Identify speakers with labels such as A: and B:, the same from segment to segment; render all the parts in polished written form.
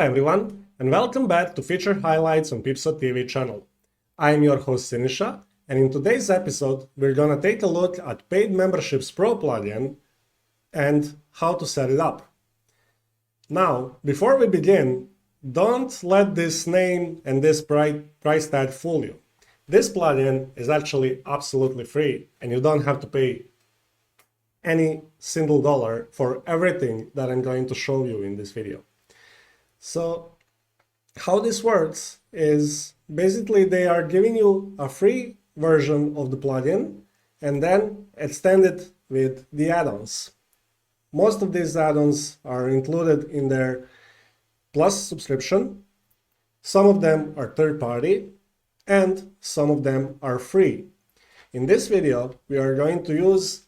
A: everyone, and welcome back to Feature Highlights on PeepSo TV channel. I am your host Sinisha, and in today's episode we're gonna take a look at Paid Memberships Pro plugin and how to set it up. Now, before we begin, don't let this name and this price tag fool you. This plugin is actually absolutely free, and you don't have to pay any single dollar for everything that I'm going to show you in this video. So how this works is basically they are giving you a free version of the plugin and then extend it with the add-ons. Most of these add-ons are included in their Plus subscription. Some of them are third-party and some of them are free. In this video, we are going to use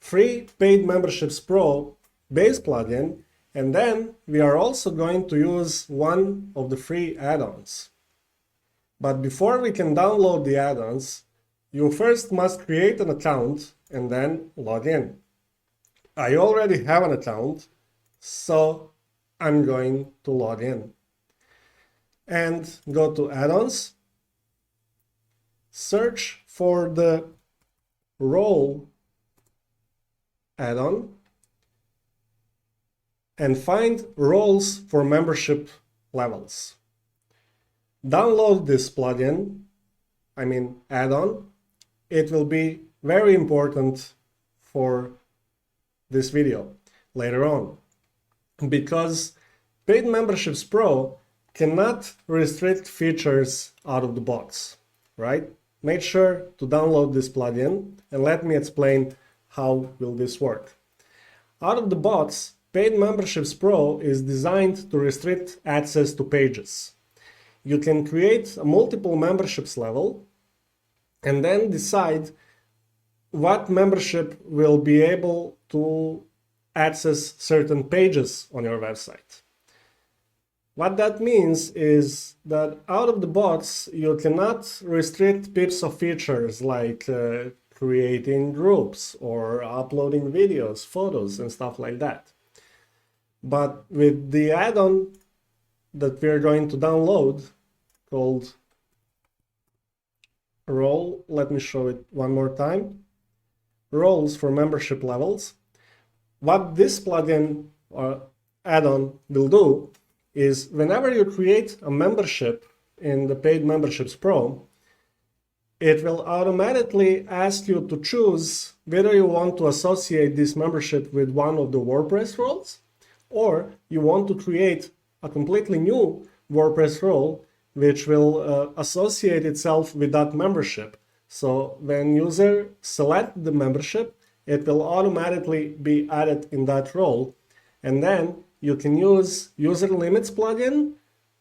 A: free Paid Memberships Pro base plugin, and then we are also going to use one of the free add-ons. But before we can download the add-ons, you first must create an account and then log in. I already have an account, so I'm going to log in. And go to add-ons, search for the role add-on, and find roles for membership levels. Download this plugin, add-on. It will be very important for this video later on, because Paid Memberships Pro cannot restrict features out of the box, right? Make sure to download this plugin and let me explain how will this work. Out of the box, Paid Memberships Pro is designed to restrict access to pages. You can create a multiple memberships level and then decide what membership will be able to access certain pages on your website. What that means is that out of the box, you cannot restrict PeepSo features like creating groups or uploading videos, photos, and stuff like that. But with the add-on that we're going to download called Role, let me show it one more time, Roles for Membership Levels. What this plugin or add-on will do is whenever you create a membership in the Paid Memberships Pro, it will automatically ask you to choose whether you want to associate this membership with one of the WordPress roles, or you want to create a completely new WordPress role which will associate itself with that membership. So when user select the membership, it will automatically be added in that role. And then you can use User Limits plugin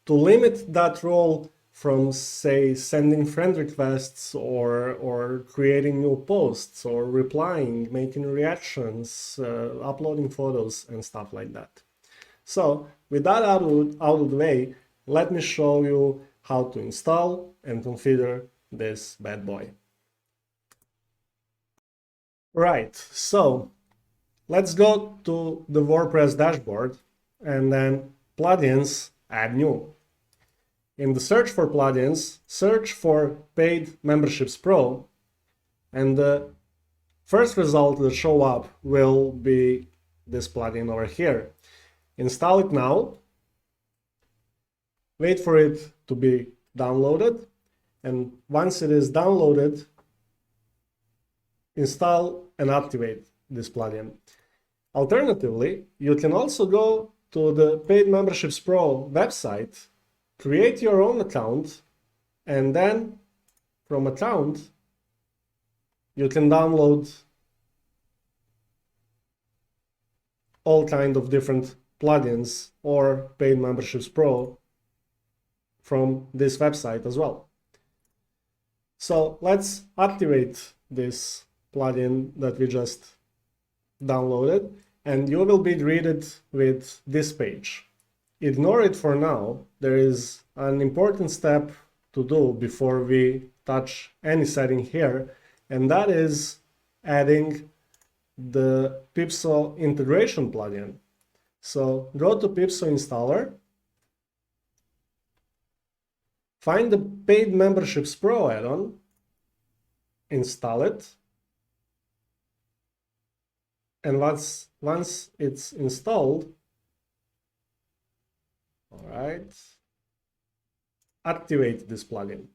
A: to limit that role from, say, sending friend requests or creating new posts or replying, making reactions, uploading photos and stuff like that. So with that out of the way, let me show you how to install and configure this bad boy. Right, so let's go to the WordPress dashboard and then plugins, add new. In the search for plugins, search for Paid Memberships Pro, and the first result that show up will be this plugin over here. Install it now, wait for it to be downloaded, and once it is downloaded, install and activate this plugin. Alternatively, you can also go to the Paid Memberships Pro website, create your own account, and then from account, you can download all kinds of different plugins or Paid Memberships Pro from this website as well. So let's activate this plugin that we just downloaded, and you will be greeted with this page. Ignore it for now. There is an important step to do before we touch any setting here, and that is adding the PeepSo integration plugin. So go to PeepSo installer Find the Paid Memberships Pro add-on, install it, and once it's installed, all right, activate this plugin.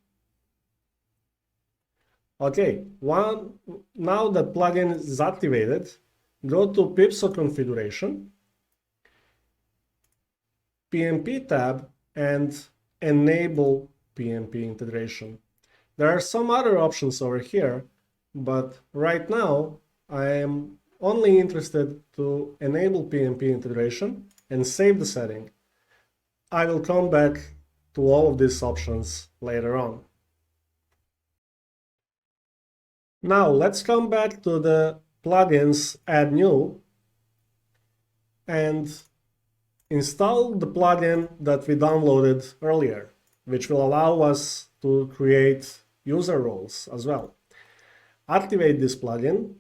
A: Okay, now that plugin is activated, go to PeepSo configuration, PMP tab, and enable PMP integration. There are some other options over here, but right now I am only interested to enable PMP integration and save the setting. I will come back to all of these options later on. Now let's come back to the plugins Add New and install the plugin that we downloaded earlier, which will allow us to create user roles as well. Activate this plugin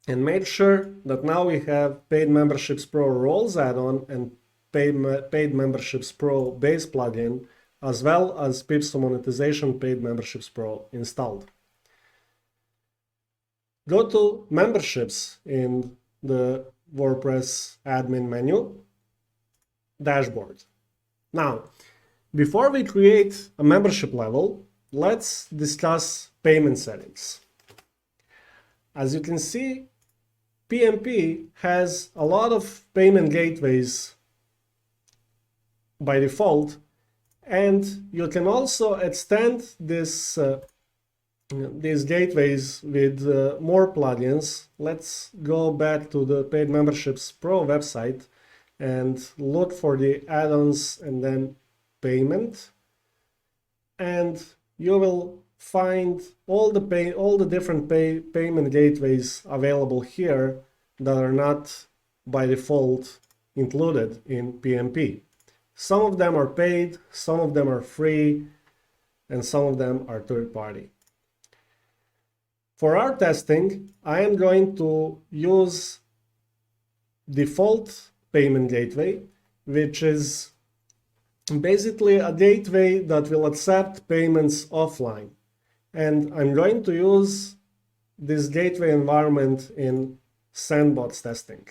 A: and make sure that now we have Paid Memberships Pro Roles add-on and Paid Memberships Pro base plugin, as well as PeepSo Monetization Paid Memberships Pro installed. Go to Memberships in the WordPress admin menu, Dashboard. Now, before we create a membership level, let's discuss payment settings. As you can see, PMP has a lot of payment gateways by default, and you can also extend these gateways with more plugins. Let's go back to the Paid Memberships Pro website and look for the add-ons and then payment, and you will find all the different payment gateways available here that are not by default included in PMP. Some of them are paid, some of them are free, and some of them are third-party. For our testing, I am going to use default payment gateway, which is basically a gateway that will accept payments offline. And I'm going to use this gateway environment in sandbox testing.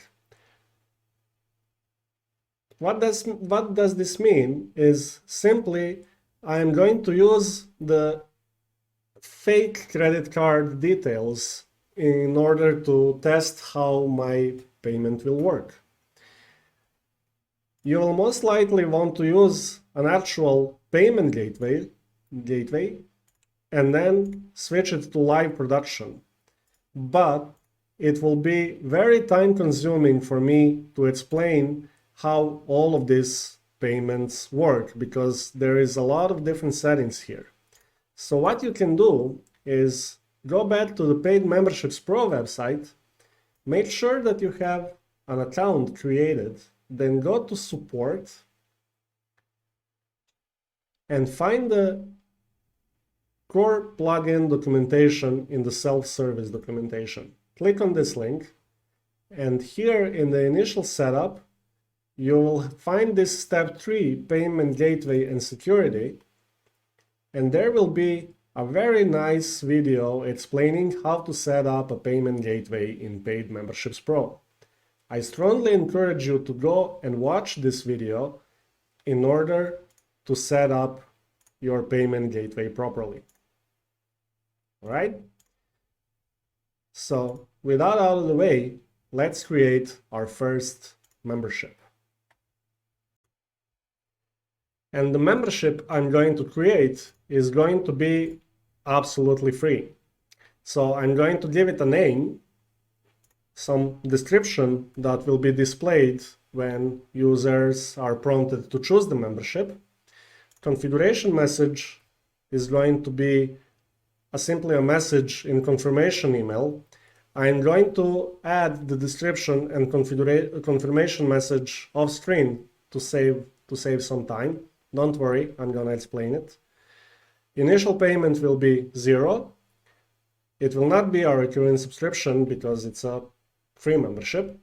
A: What does this mean is simply I'm going to use the fake credit card details in order to test how my payment will work. You will most likely want to use an actual payment gateway and then switch it to live production. But it will be very time consuming for me to explain how all of these payments work, because there is a lot of different settings here. So what you can do is go back to the Paid Memberships Pro website, make sure that you have an account created, then go to Support and find the core plugin documentation in the self-service documentation. Click on this link, and here in the initial setup, you will find this step 3, Payment Gateway and Security, and there will be a very nice video explaining how to set up a payment gateway in Paid Memberships Pro. I strongly encourage you to go and watch this video in order to set up your payment gateway properly. All right? So with that out of the way, let's create our first membership. And the membership I'm going to create is going to be absolutely free. So I'm going to give it a name, some description that will be displayed when users are prompted to choose the membership. Configuration message is going to be simply a message in confirmation email. I'm going to add the description and confirmation message off screen to save some time. Don't worry, I'm gonna explain it. Initial payment will be 0. It will not be a recurring subscription because it's a free membership.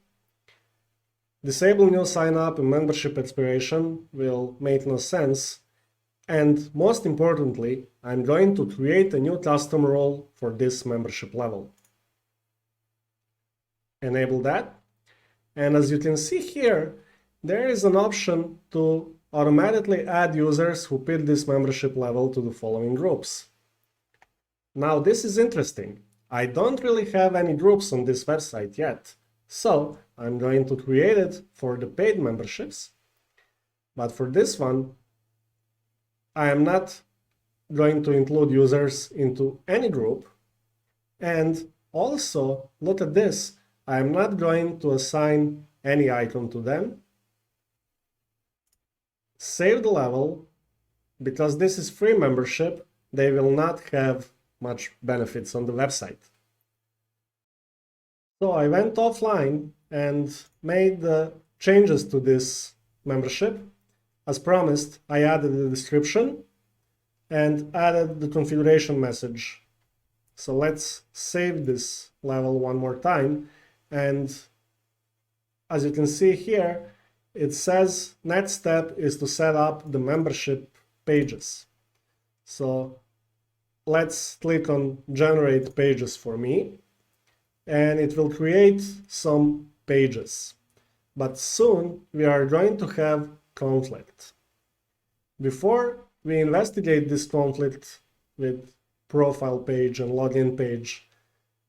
A: Disable new sign up and membership expiration will make no sense. And most importantly, I'm going to create a new custom role for this membership level. Enable that. And as you can see here, there is an option to automatically add users who fit this membership level to the following groups. Now this is interesting. I don't really have any groups on this website yet, so I'm going to create it for the paid memberships. But for this one, I am not going to include users into any group. And also, look at this, I am not going to assign any icon to them. Save the level. Because this is free membership, they will not have much benefits on the website. So I went offline and made the changes to this membership. As promised, I added the description and added the configuration message. So let's save this level one more time. And as you can see here, it says next step is to set up the membership pages. So let's click on generate pages for me, and it will create some pages. But soon we are going to have conflict. Before we investigate this conflict with profile page and login page,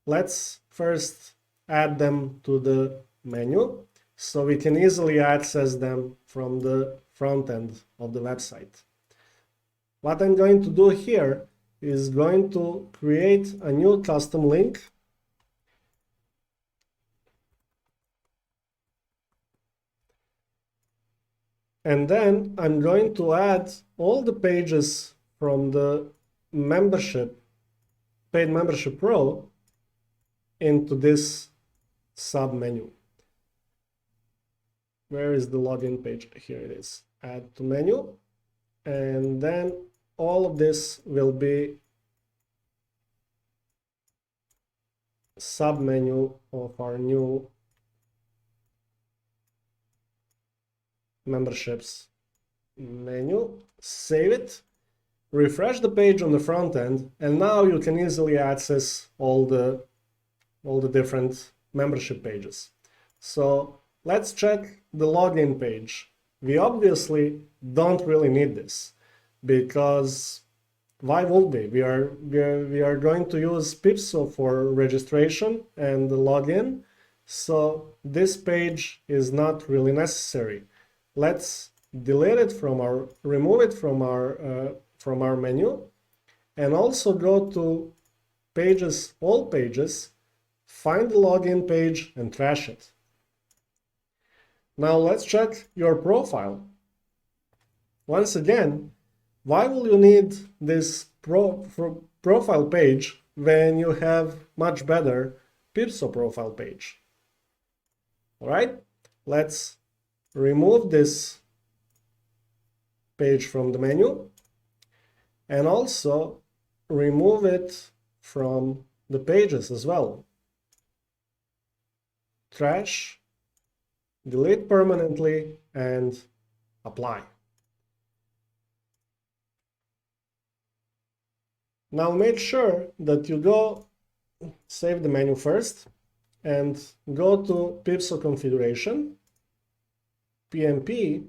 A: let's first add them to the menu so we can easily access them from the front end of the website. What I'm going to do here is going to create a new custom link. And then I'm going to add all the pages from the membership, paid membership row into this sub-menu. Where is the login page? Here it is. Add to menu. And then all of this will be sub-menu of our new memberships menu. Save it, refresh the page on the front end, and now you can easily access all the different membership pages. So let's check the login page. We obviously don't really need this, because why would we? We are going to use PeepSo for registration and the login, so this page is not really necessary. Let's delete it remove it from our menu, and also go to pages, all pages, find the login page and trash it. Now let's check your profile. Once again, why will you need this profile page when you have much better PeepSo profile page? All right, let's remove this page from the menu and also remove it from the pages as well. Trash, delete permanently, and apply. Now make sure that you save the menu first and go to PeepSo configuration, PMP,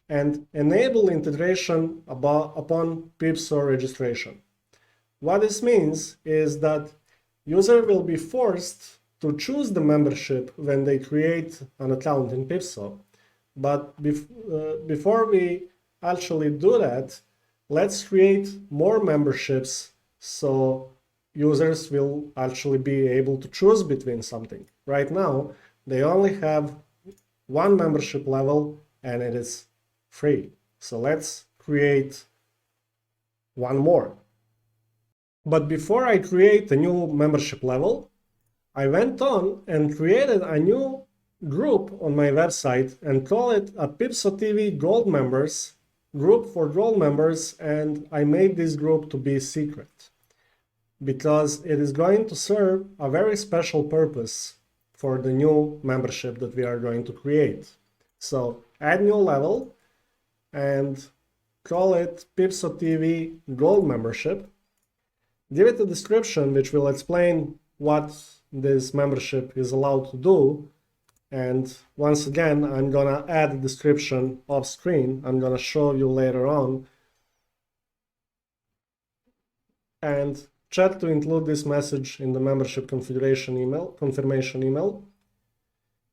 A: and enable integration upon PeepSo registration. What this means is that user will be forced to choose the membership when they create an account in PeepSo. But before we actually do that, let's create more memberships so users will actually be able to choose between something. Right now, they only have one membership level and it is free. So let's create one more. But before I create a new membership level, I went on and created a new group on my website and call it a PeepSo TV Gold Members group for gold members, and I made this group to be secret because it is going to serve a very special purpose for the new membership that we are going to create. So add new level and call it PeepSo TV Gold membership. Give it a description which will explain what this membership is allowed to do. And once again, I'm gonna add a description off screen. I'm gonna show you later on. And check to include this message in the membership confirmation email,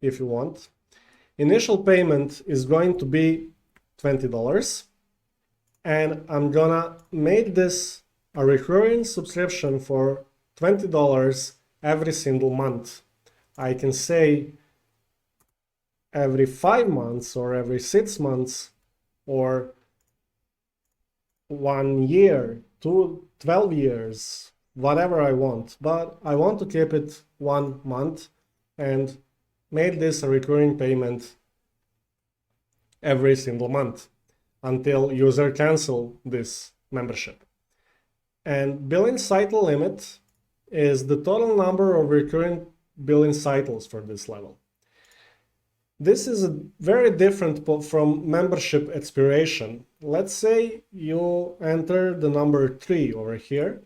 A: if you want. Initial payment is going to be $20. And I'm gonna make this a recurring subscription for $20 every single month. I can say every 5 months or every 6 months or 1 year, 12 years, whatever I want. But I want to keep it 1 month and make this a recurring payment every single month until user cancel this membership. And billing cycle limit is the total number of recurring billing cycles for this level. This is very different from membership expiration. Let's say you enter the number 3 over here,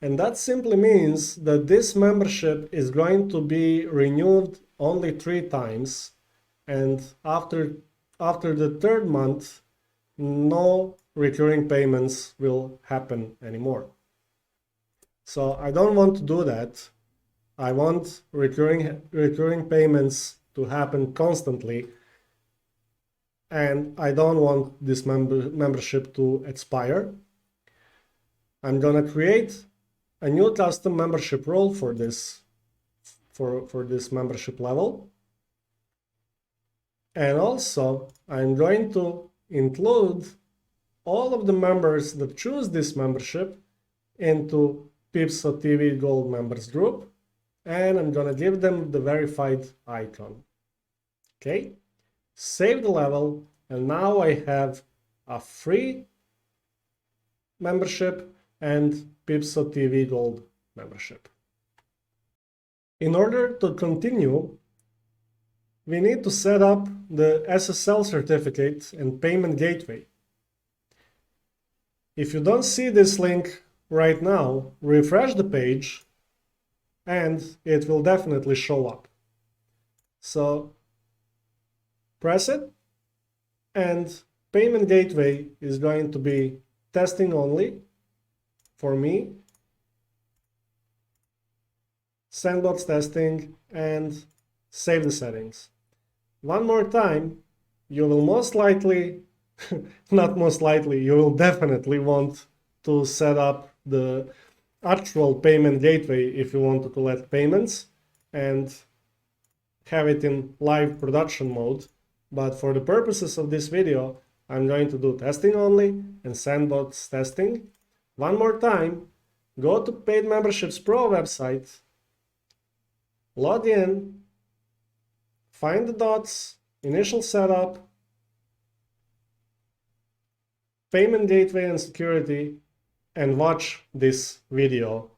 A: and that simply means that this membership is going to be renewed only 3 times, and after the 3rd month, no recurring payments will happen anymore. So I don't want to do that. I want recurring payments to happen constantly, and I don't want this membership to expire. I'm gonna create a new custom membership role for this membership level. And also I'm going to include all of the members that choose this membership into PeepSo TV Gold Members group, and I'm gonna give them the verified icon. Okay, save the level, and now I have a free membership and PeepSo TV Gold membership. In order to continue, we need to set up the SSL certificate and payment gateway. If you don't see this link right now, refresh the page and it will definitely show up. So press it, and payment gateway is going to be testing only for me, sandbox testing, and save the settings. One more time, you will most likely, not most likely, you will definitely want to set up the actual payment gateway if you want to collect payments and have it in live production mode. But for the purposes of this video, I'm going to do testing only and sandbox testing. One more time, go to Paid Memberships Pro website, log in, find the dots, initial setup, payment gateway and security, and watch this video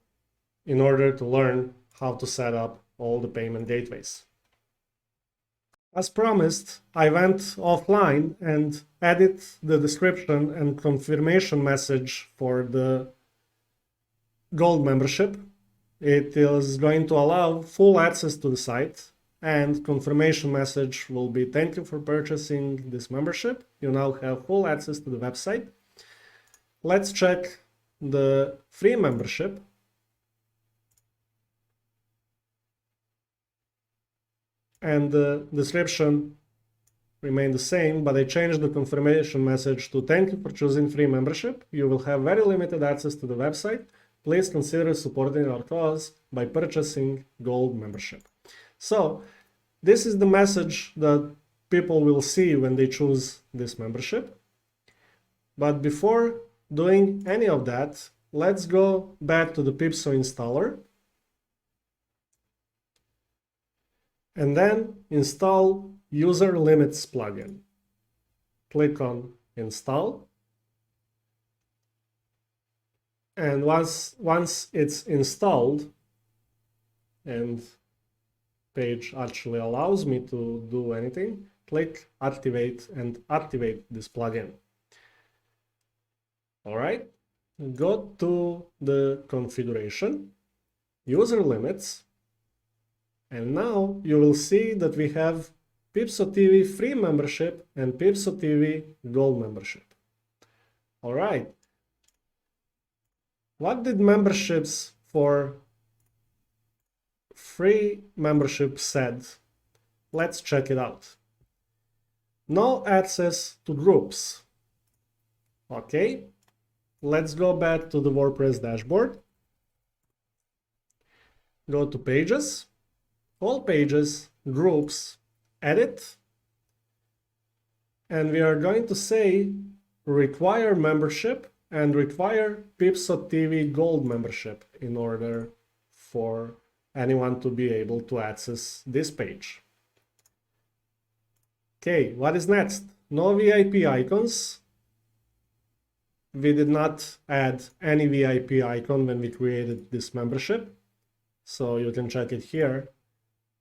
A: in order to learn how to set up all the payment gateways. As promised, I went offline and added the description and confirmation message for the Gold membership. It is going to allow full access to the site, and confirmation message will be thank you for purchasing this membership. You now have full access to the website. Let's check the free membership. And the description remained the same, but I changed the confirmation message to thank you for choosing free membership. You will have very limited access to the website. Please consider supporting our cause by purchasing Gold membership. So this is the message that people will see when they choose this membership. But before doing any of that, let's go back to the PeepSo installer and then install User Limits plugin. Click on Install. And once it's installed, and page actually allows me to do anything, click Activate and activate this plugin. All right, go to the configuration, user limits, and now you will see that we have PeepSo TV free membership and PeepSo TV gold membership. All right, what did memberships for free membership said? Let's check it out. No access to groups. Okay, let's go back to the WordPress dashboard. Go to Pages, All Pages, Groups, Edit, and we are going to say require membership and require PeepSo TV Gold membership in order for anyone to be able to access this page. Okay, what is next? No VIP icons. We did not add any VIP icon when we created this membership. So you can check it here,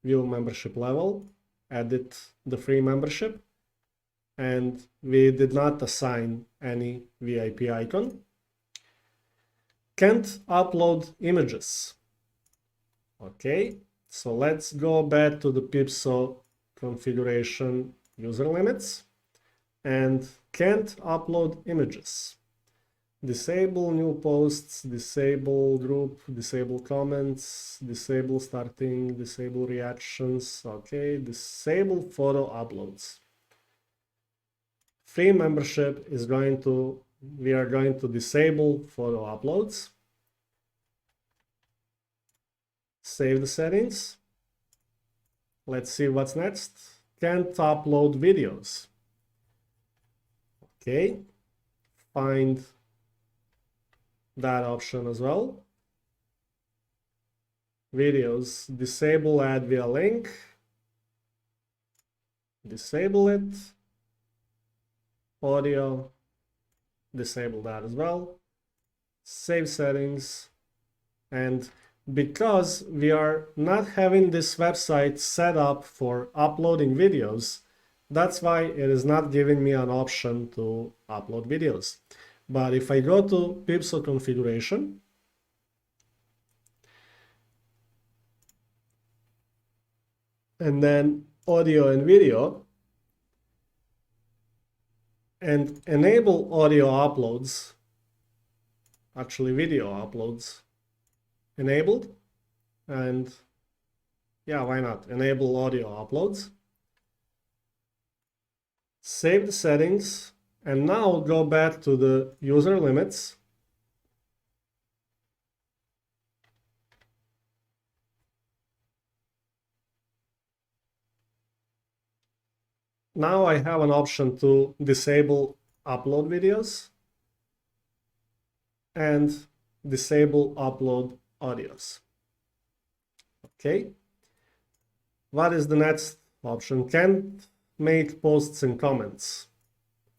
A: view membership level, edit the free membership, and we did not assign any VIP icon. Can't upload images. Okay, so let's go back to the PeepSo configuration user limits and can't upload images. Disable new posts, disable group, disable comments, disable starting, disable reactions, okay, disable photo uploads. Free membership is we are going to disable photo uploads. Save the settings. Let's see what's next. Can't upload videos. Okay, find that option as well. Videos, disable add via link. Disable it. Audio, disable that as well. Save settings. And because we are not having this website set up for uploading videos, that's why it is not giving me an option to upload videos. But if I go to PeepSo configuration, and then audio and video, and enable audio uploads, actually video uploads enabled, and yeah, why not? Enable audio uploads. Save the settings. And now go back to the user limits. Now I have an option to disable upload videos and disable upload audios. Okay. What is the next option? Can't make posts and comments.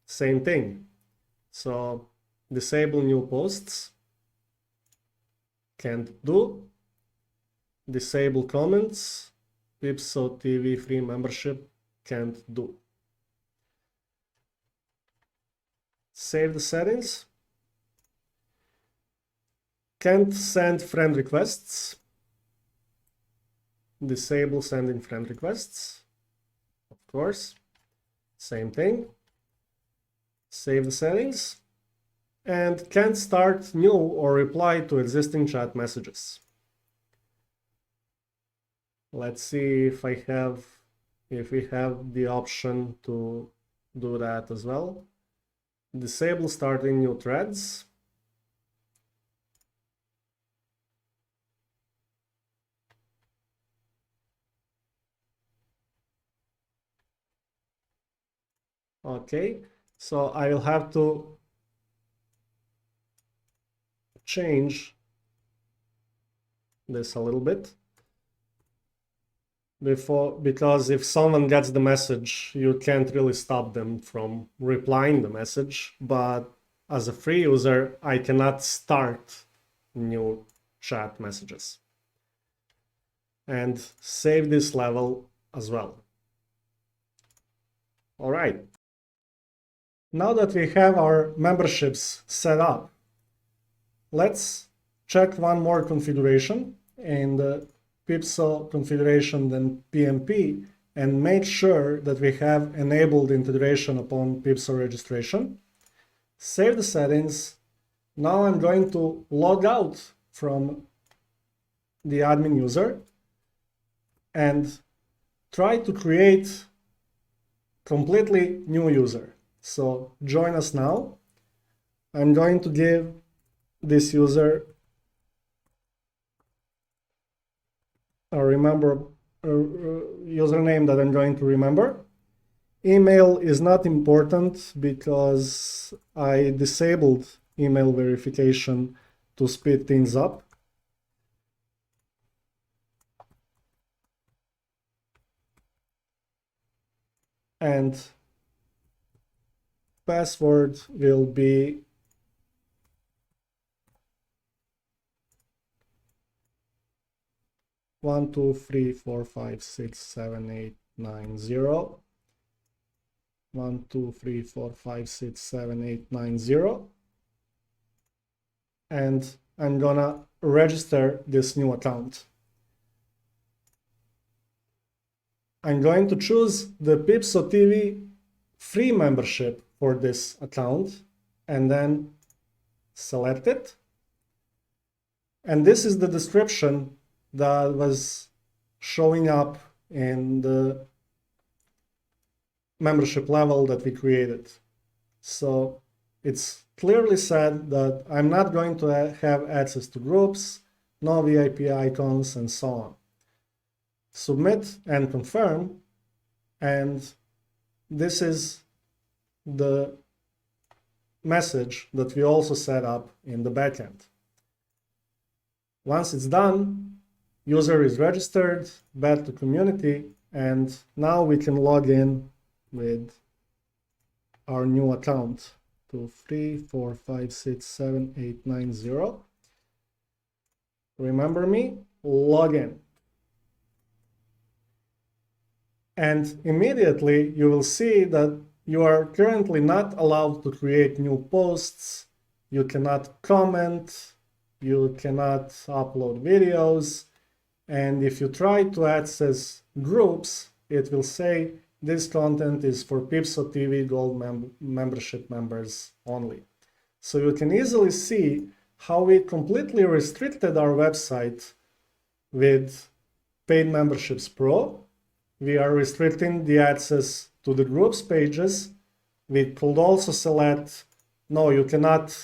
A: Same thing. So disable new posts. Can't do. Disable comments. PeepSo TV free membership. Can't do. Save the settings. Can't send friend requests. Disable sending friend requests. Of course. Same thing. Save the settings. And can't start new or reply to existing chat messages. Let's see if we have the option to do that as well. Disable starting new threads. Okay, so I will have to change this a little bit because if someone gets the message, you can't really stop them from replying the message, but as a free user, I cannot start new chat messages. And save this level as well. All right. Now that we have our memberships set up, let's check one more configuration in the PeepSo configuration, then PMP, and make sure that we have enabled integration upon PeepSo registration. Save the settings. Now I'm going to log out from the admin user and try to create completely new user. So join us now. I'm going to give this user a username that I'm going to remember. Email is not important because I disabled email verification to speed things up. And password will be one, two, three, four, five, six, seven, eight, 9, 0. 1, 2, 3, 4, 5, 6, 7, 8, 9, 0. And I'm gonna register this new account. I'm going to choose the PeepSo TV free membership for this account and then select it. And this is the description that was showing up in the membership level that we created. So it's clearly said that I'm not going to have access to groups, no VIP icons, and so on. Submit and confirm, and this is the message that we also set up in the backend. Once it's done, user is registered, back to community, and now we can log in with our new account. 2, 3, 4, 5, 6, 7, 8, 9, 0. Remember me, log in. And immediately you will see that you are currently not allowed to create new posts, you cannot comment, you cannot upload videos, and if you try to access groups, it will say this content is for PeepSo TV Gold membership members only. So you can easily see how we completely restricted our website with Paid Memberships Pro. We are restricting the access to the groups pages. We could also select, no, you cannot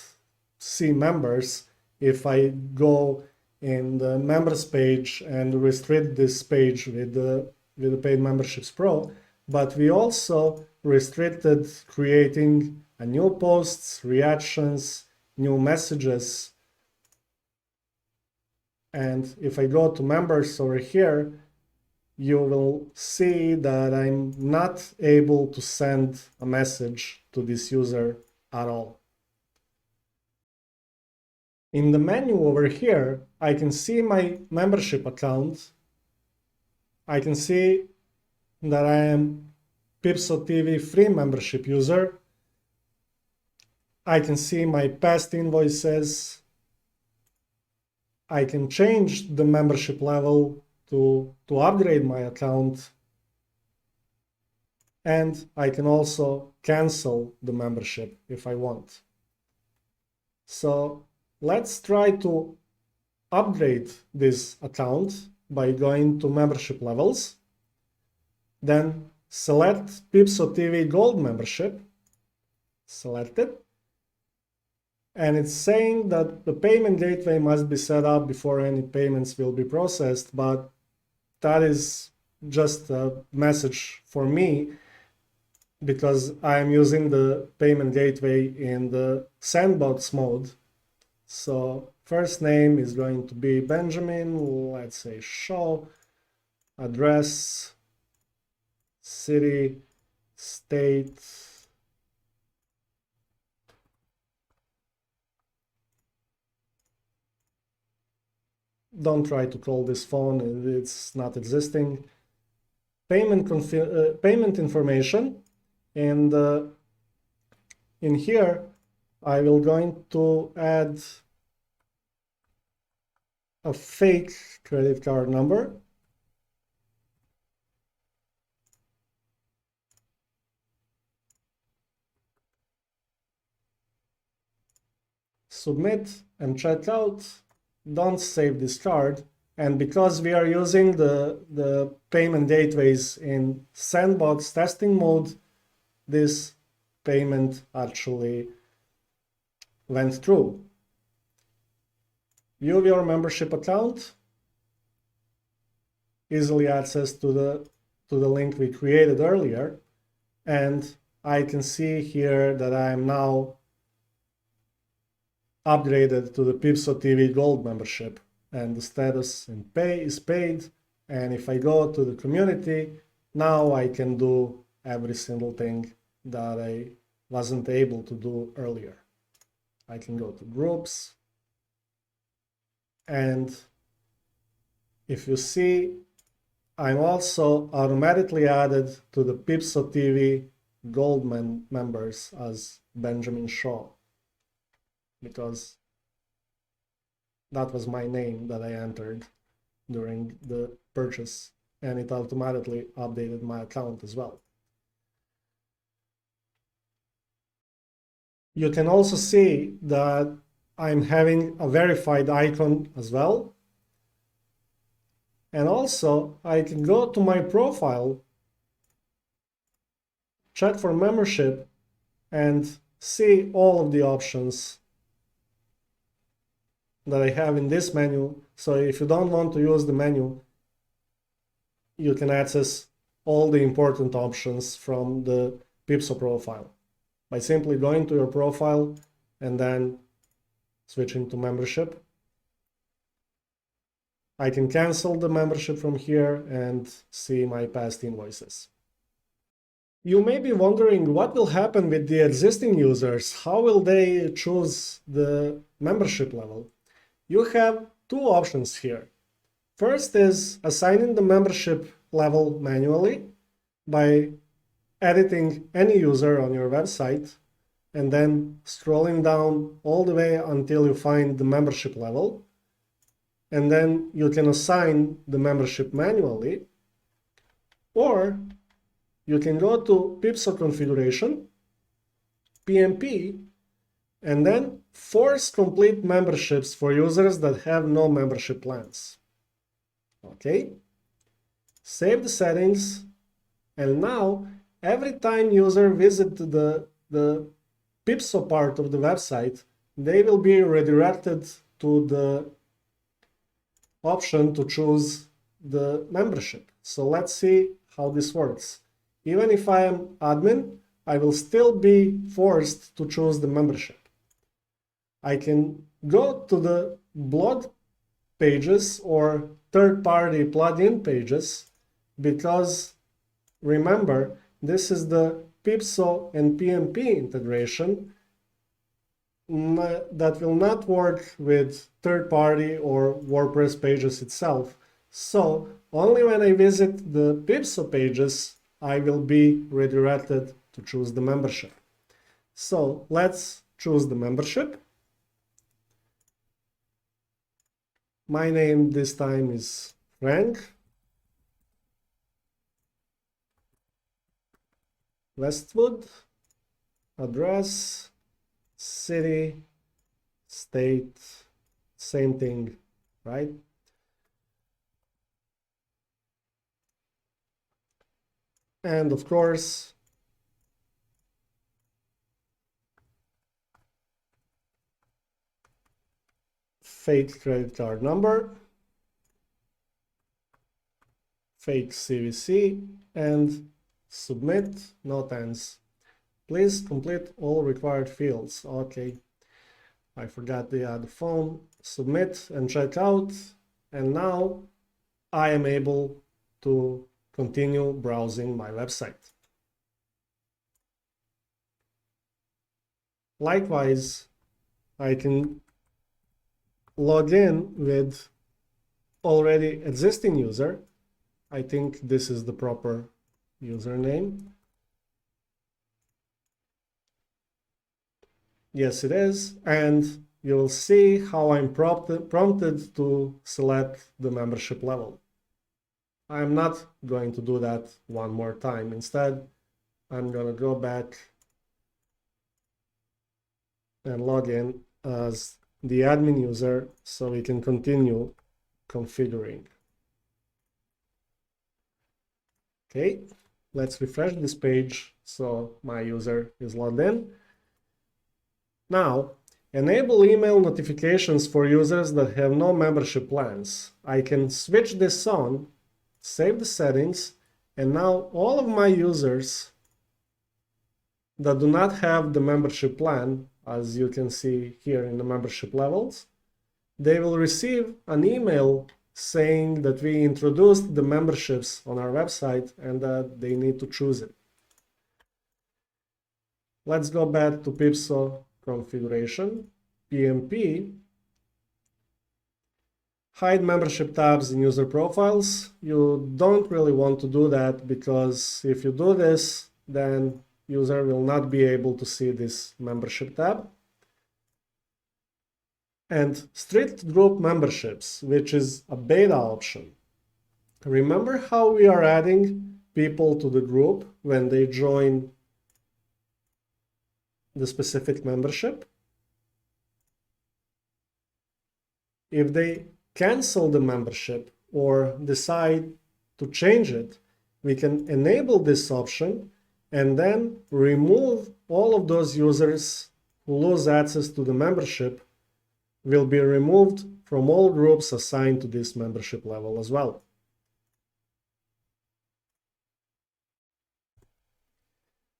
A: see members. If I go in the members page and restrict this page with the Paid Memberships Pro, but we also restricted creating a new posts, reactions, new messages. And if I go to members over here, you will see that I'm not able to send a message to this user at all. In the menu over here, I can see my membership account. I can see that I am PeepSo TV free membership user. I can see my past invoices. I can change the membership level to upgrade my account, and I can also cancel the membership if I want. So let's try to upgrade this account by going to membership levels, then select PeepSo TV Gold membership, select it, and it's saying that the payment gateway must be set up before any payments will be processed, but that is just a message for me because I'm using the payment gateway in the sandbox mode. So first name is going to be Benjamin, let's say show, address, city, state, don't try to call this phone, it's not existing. Payment information, and in here, I will going to add a fake credit card number. Submit and check out. Don't save this card. And because we are using the payment gateways in sandbox testing mode, this payment actually went through. View your membership account. Easily access to the link we created earlier. And I can see here that I am now upgraded to the PeepSo TV Gold membership, and the status in pay is paid. And if I go to the community, now I can do every single thing that I wasn't able to do earlier. I can go to groups, and if you see, I'm also automatically added to the PeepSo TV Gold members as Benjamin Shaw, because that was my name that I entered during the purchase, and it automatically updated my account as well. You can also see that I'm having a verified icon as well. And also I can go to my profile, check for membership, and see all of the options that I have in this menu. So if you don't want to use the menu, you can access all the important options from the PeepSo profile by simply going to your profile and then switching to membership. I can cancel the membership from here and see my past invoices. You may be wondering what will happen with the existing users. How will they choose the membership level? You have two options here. First is assigning the membership level manually by editing any user on your website and then scrolling down all the way until you find the membership level. And then you can assign the membership manually, or you can go to PeepSo configuration, PMP, and then force complete memberships for users that have no membership plans. Okay, save the settings, and now every time user visits the PeepSo part of the website, they will be redirected to the option to choose the membership. So let's see how this works. Even if I am admin, I will still be forced to choose the membership. I can go to the blog pages or third-party plugin pages, because remember, this is the PeepSo and PMP integration that will not work with third-party or WordPress pages itself. So only when I visit the PeepSo pages, I will be redirected to choose the membership. So let's choose the membership. My name this time is Frank. Westwood. Address. City. State. Same thing, right? And of course, fake credit card number, fake CVC, and submit, no thanks. Please complete all required fields. Okay, I forgot to add the phone. Submit and check out, and now I am able to continue browsing my website. Likewise, I can log in with already existing user. I think this is the proper username. Yes, it is. And you will see how I'm prompted to select the membership level. I'm not going to do that one more time. Instead, I'm going to go back and log in as the admin user so we can continue configuring. Okay, let's refresh this page so my user is logged in. Now, enable email notifications for users that have no membership plans. I can switch this on, save the settings, and now all of my users that do not have the membership plan, as you can see here in the membership levels, they will receive an email saying that we introduced the memberships on our website and that they need to choose it. Let's go back to PeepSo configuration, PMP, hide membership tabs in user profiles. You don't really want to do that because if you do this, then user will not be able to see this membership tab. And strict group memberships, which is a beta option. Remember how we are adding people to the group when they join the specific membership? If they cancel the membership or decide to change it, we can enable this option and then remove all of those users who lose access to the membership will be removed from all groups assigned to this membership level as well.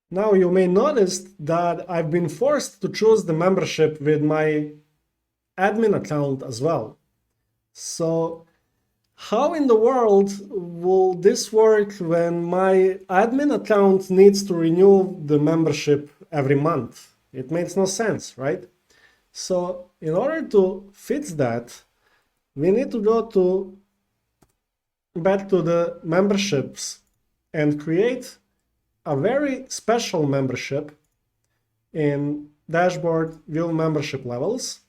A: Now you may notice that I've been forced to choose the membership with my admin account as well. So how in the world will this work when my admin account needs to renew the membership every month? It makes no sense, right? So in order to fix that, we need to go back to the memberships and create a very special membership in dashboard view membership levels,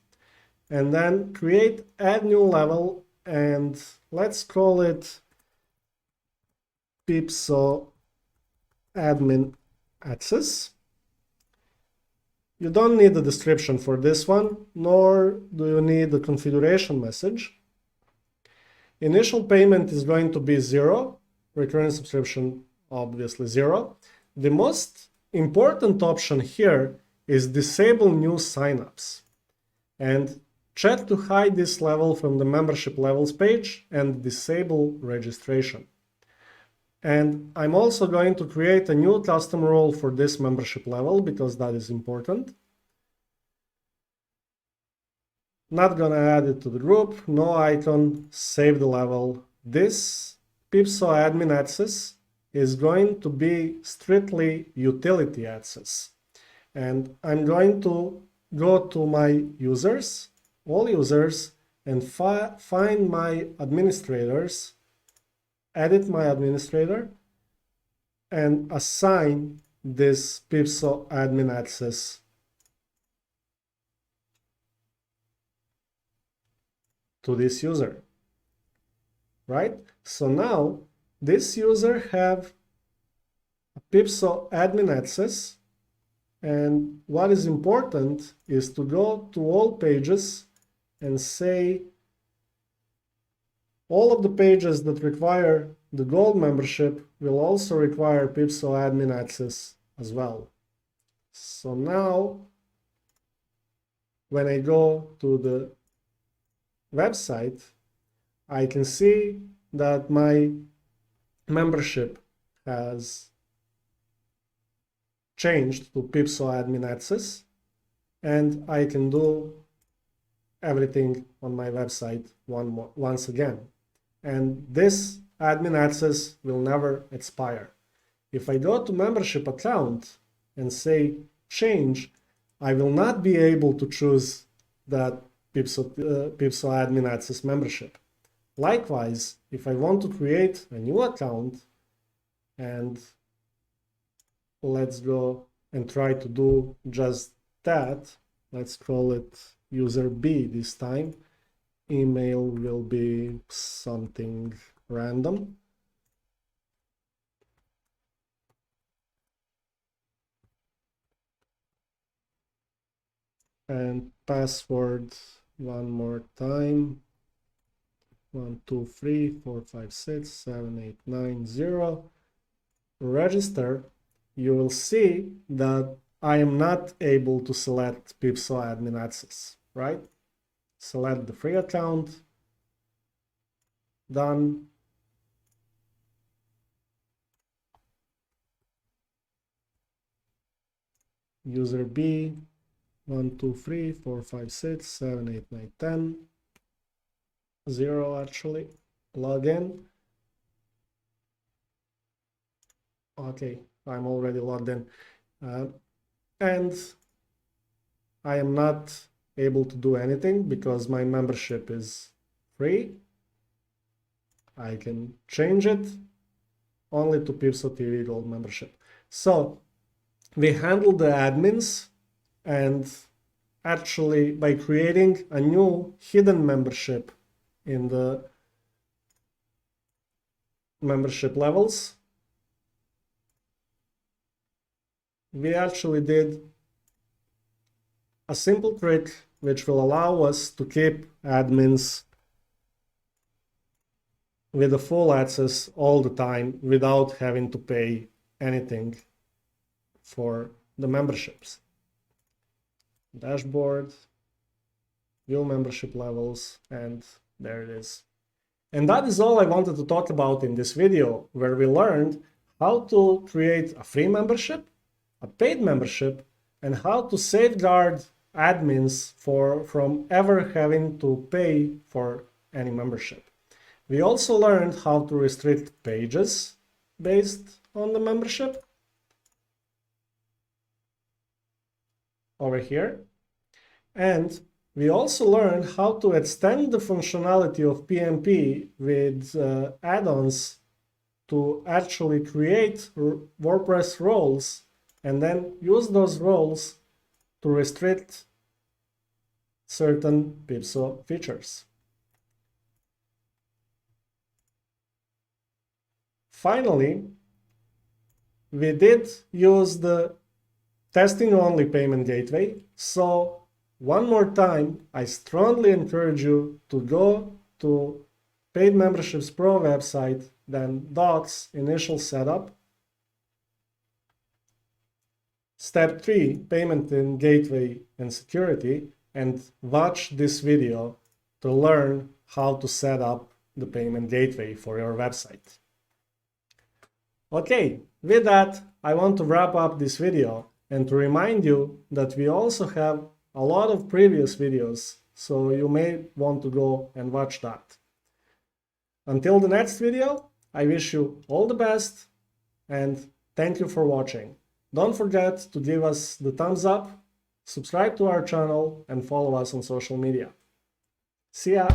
A: and then create add new level, and let's call it PeepSo admin access. You don't need a description for this one, nor do you need a configuration message. Initial payment is going to be 0, recurring subscription obviously 0. The most important option here is disable new signups, and check to hide this level from the membership levels page and disable registration. And I'm also going to create a new custom role for this membership level because that is important. Not gonna add it to the group, no icon, save the level. This PeepSo admin access is going to be strictly utility access. And I'm going to go to my users, all users, and find my administrators, edit my administrator, and assign this PeepSo admin access to this user, right? So now this user have a PeepSo admin access, and what is important is to go to all pages and say all of the pages that require the gold membership will also require PeepSo admin access as well. So now when I go to the website, I can see that my membership has changed to PeepSo admin access, and I can do everything on my website once again. And this admin access will never expire. If I go to membership account and say change, I will not be able to choose that PeepSo admin access membership. Likewise, if I want to create a new account, and let's go and try to do just that, let's call it user B this time. Email will be something random. And password one more time. 1 2 3 4 5 6 7 8 9 0. Register. You will see that I am not able to select PeepSo admin access, right? Select the free account. Done. User B, 1 2 3 4 5 6 7 8 9 10. 0 actually. Login. Okay, I'm already logged in. And I am not able to do anything because my membership is free. I can change it only to PeepSo TV Gold membership. So we handle the admins, and actually by creating a new hidden membership in the membership levels, we actually did a simple trick which will allow us to keep admins with the full access all the time without having to pay anything for the memberships. Dashboard, view membership levels, and there it is. And that is all I wanted to talk about in this video, where we learned how to create a free membership, a paid membership, and how to safeguard admins from ever having to pay for any membership. We also learned how to restrict pages based on the membership over here. And we also learned how to extend the functionality of PMP with add-ons to actually create WordPress roles and then use those roles to restrict certain PeepSo features. Finally, we did use the testing only payment gateway. So one more time, I strongly encourage you to go to Paid Memberships Pro website, then Docs, Initial Setup. Step 3, Payment in Gateway and Security, and watch this video to learn how to set up the payment gateway for your website. Okay, with that, I want to wrap up this video and to remind you that we also have a lot of previous videos, so you may want to go and watch that. Until the next video, I wish you all the best and thank you for watching. Don't forget to give us the thumbs up, subscribe to our channel, and follow us on social media. See ya!